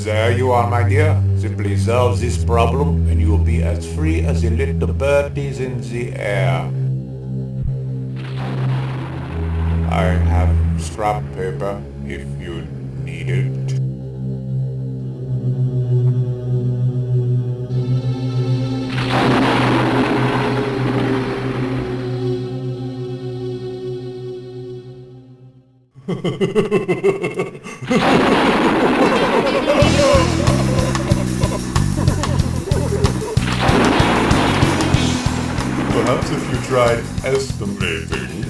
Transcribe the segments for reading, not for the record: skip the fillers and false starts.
There you are, my dear. Simply solve this problem and you will be as free as the little birdies in the air. I have scrap paper if you need it. Perhaps if you tried estimating.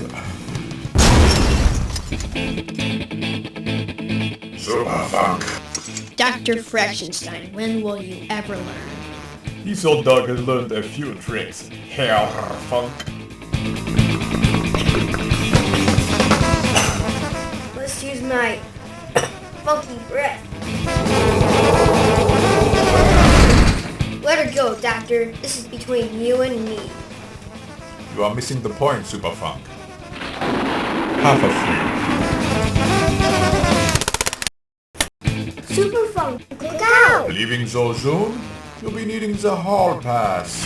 Superfunk. Dr. Frankenstein, when will you ever learn? This old dog has learned a few tricks. Hair funk. Let's use my funky breath. Let her go, Doctor. This is between you and me. You are missing the point, Superfunk. Half of Superfunk, look out! you. Leaving so soon? You'll be needing the hall pass.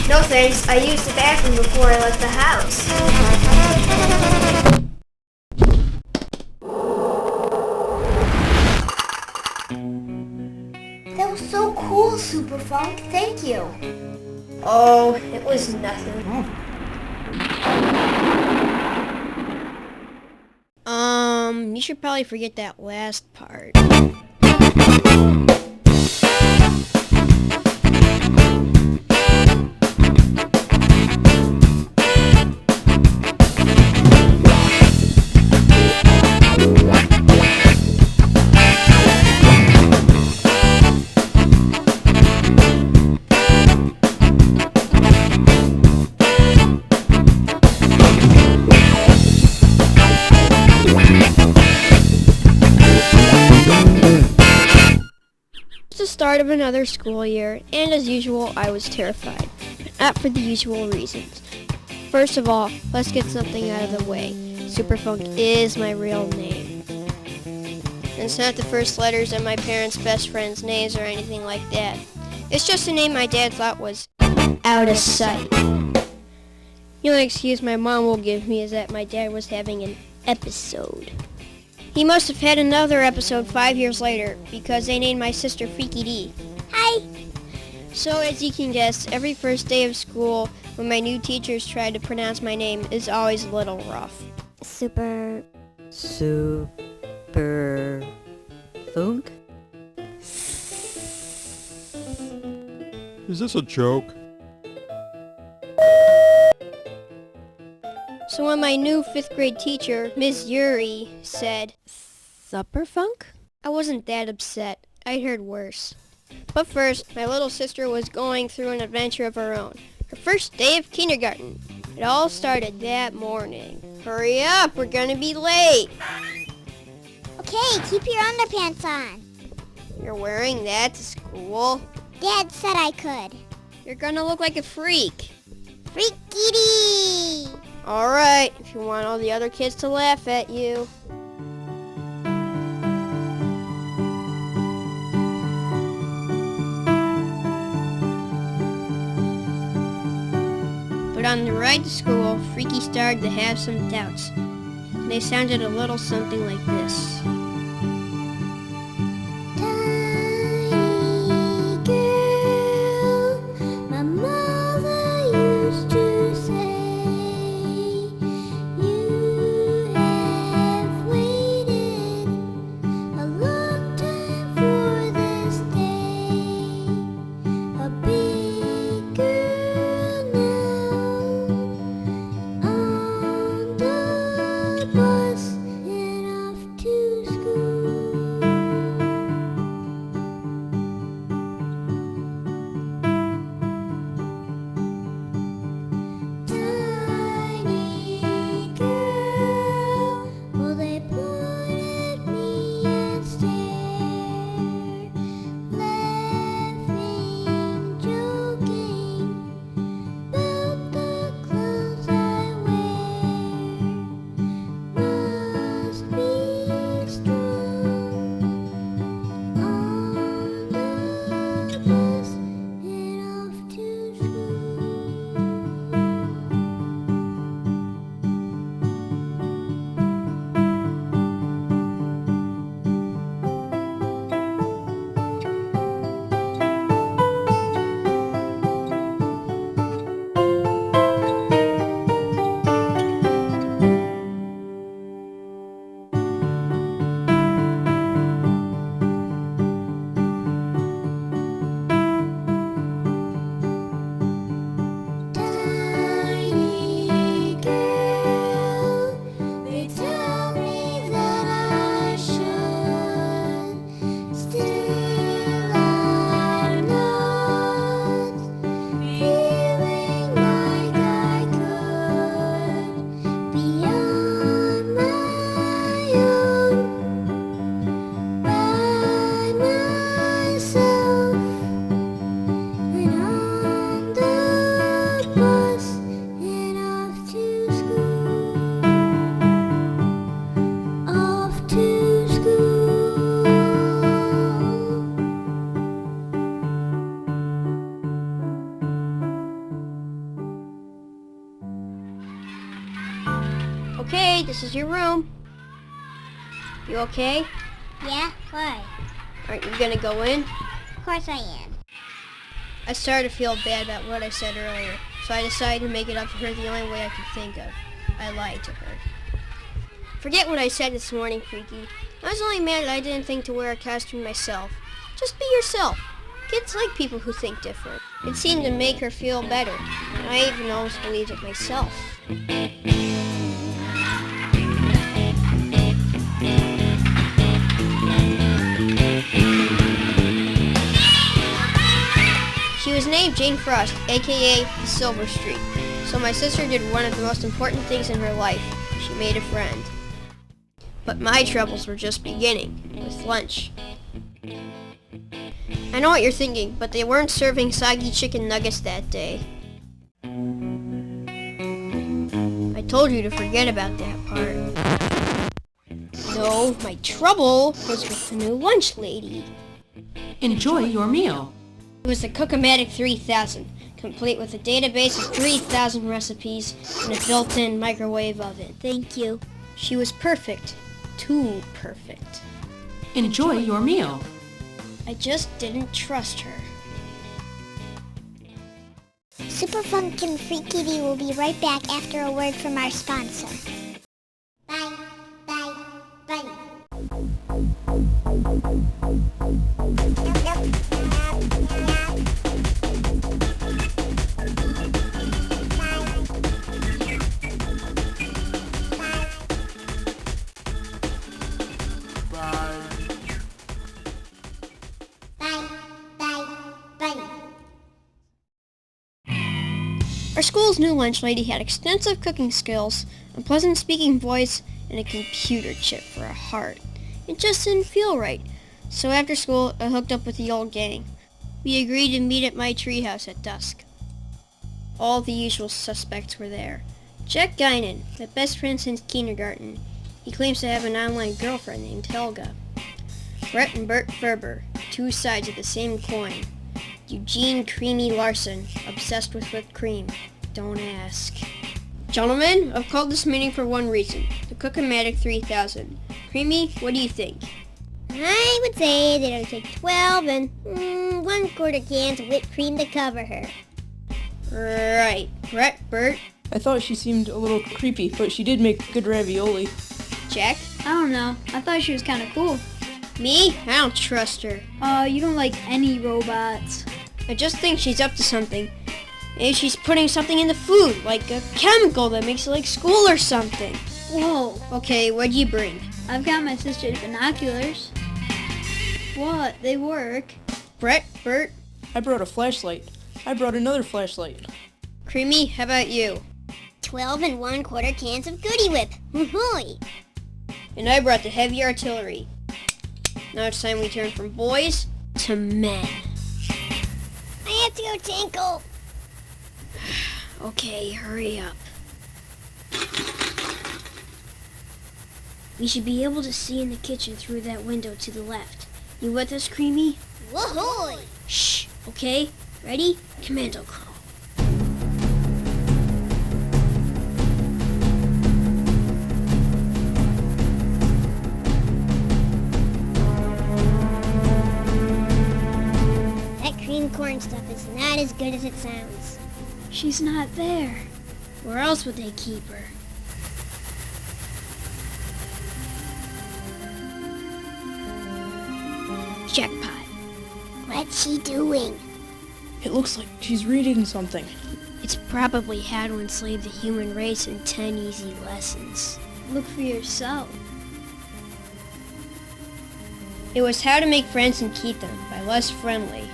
No thanks, I used the bathroom before I left the house. That was so cool, Superfunk. Thank you. Oh, it was nothing. You should probably forget that last part. It's the start of another school year, and as usual, I was terrified. But not for the usual reasons. First of all, let's get something out of the way. Superfunk is my real name. And it's not the first letters of my parents' best friends' names or anything like that. It's just a name my dad thought was out of sight. The only excuse my mom will give me is that my dad was having an episode. He must have had another episode 5 years later, because they named my sister Freaky-Dee. Hi. So as you can guess, every first day of school, when my new teachers try to pronounce my name, is always a little rough. Superfunk? Is this a joke? So when my new 5th grade teacher, Ms. Yuri, said, Superfunk? I wasn't that upset. I'd heard worse. But first, my little sister was going through an adventure of her own. Her first day of kindergarten. It all started that morning. Hurry up, we're gonna be late. Okay, keep your underpants on. You're wearing that to school? Dad said I could. You're gonna look like a freak. Freaky-Dee! Alright, if you want all the other kids to laugh at you. But on the ride to school, Freaky started to have some doubts. They sounded a little something like this. Tiny girl, my mother used to say, you have waited a long time for this day. A big girl now, on the bus and off to is your room. You okay? Yeah, why? Aren't you gonna go in? Of course I am. I started to feel bad about what I said earlier, so I decided to make it up to her the only way I could think of. I lied to her. Forget what I said this morning, Freaky. I was only mad that I didn't think to wear a costume myself. Just be yourself. Kids like people who think different. It seemed to make her feel better, and I even almost believed it myself. She was named Jane Frost, aka the Silver Streak, so my sister did one of the most important things in her life. She made a friend. But my troubles were just beginning, with lunch. I know what you're thinking, but they weren't serving soggy chicken nuggets that day. I told you to forget about that part. No, my trouble was with the new lunch lady. Enjoy your meal. It was the Cook-O-Matic 3000, complete with a database of 3,000 recipes and a built-in microwave oven. Thank you. She was perfect. Too perfect. Enjoy your meal. I just didn't trust her. Superfunk and Freaky-Dee will be right back after a word from our sponsor. Bye, bye, bye. Our school's new lunch lady had extensive cooking skills, a pleasant speaking voice, and a computer chip for a heart. It just didn't feel right, so after school I hooked up with the old gang. We agreed to meet at my treehouse at dusk. All the usual suspects were there. Jack Guinan, my best friend since kindergarten. He claims to have an online girlfriend named Helga. Brett and Bert Ferber, two sides of the same coin. Eugene Creamy Larson, obsessed with whipped cream. Don't ask. Gentlemen, I've called this meeting for one reason. The Cook-O-Matic 3000. Creamy, what do you think? I would say that it would take 12 and 1/4 cans of whipped cream to cover her. Right. Brett, Bert, I thought she seemed a little creepy, but she did make good ravioli. Jack, I don't know. I thought she was kind of cool. me? I don't trust her. You don't like any robots. I just think she's up to something. Maybe she's putting something in the food, like a chemical that makes it like school or something. Whoa. Okay, what'd you bring? I've got my sister's binoculars. What? They work. Brett, Bert, I brought a flashlight. I brought another flashlight. Creamy, how about you? 12 and 1/4 cans of Goody Whip. Woohoo! And I brought the heavy artillery. Now it's time we turn from boys to men. I have to go tinkle. Okay, hurry up. We should be able to see in the kitchen through that window to the left. You with us, Creamy? Woohoo! Shh, okay? Ready? Commando crawl. That cream corn stuff is not as good as it sounds. She's not there. Where else would they keep her? Jackpot. What's she doing? It looks like she's reading something. It's probably how to enslave the human race in 10 easy lessons. Look for yourself. It was How to Make Friends and Keep Them by Les Friendly.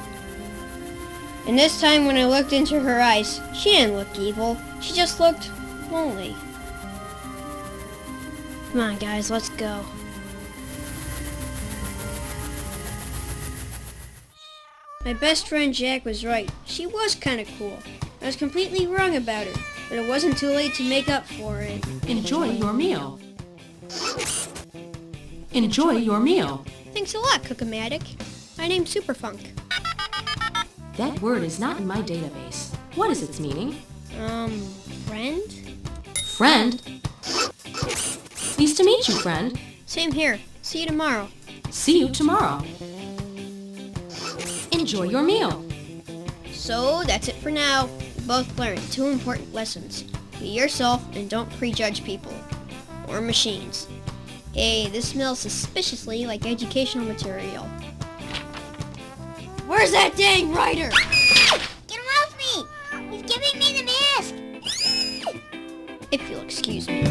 And this time when I looked into her eyes, she didn't look evil. She just looked lonely. Come on, guys, let's go. My best friend Jack was right. She was kind of cool. I was completely wrong about her, but it wasn't too late to make up for it. Enjoy your meal. Enjoy your meal. Thanks a lot, Cook-O-Matic. My name's Superfunk. That word is not in my database. What is its meaning? Friend? Friend? Pleased to meet you, friend. Same here. See you tomorrow. See you tomorrow. Enjoy your meal. So that's it for now. We both learned 2 important lessons. Be yourself and don't prejudge people. Or machines. Hey, this smells suspiciously like educational material. Where's that dang writer? Get him off me! He's giving me the mask! If you'll excuse me.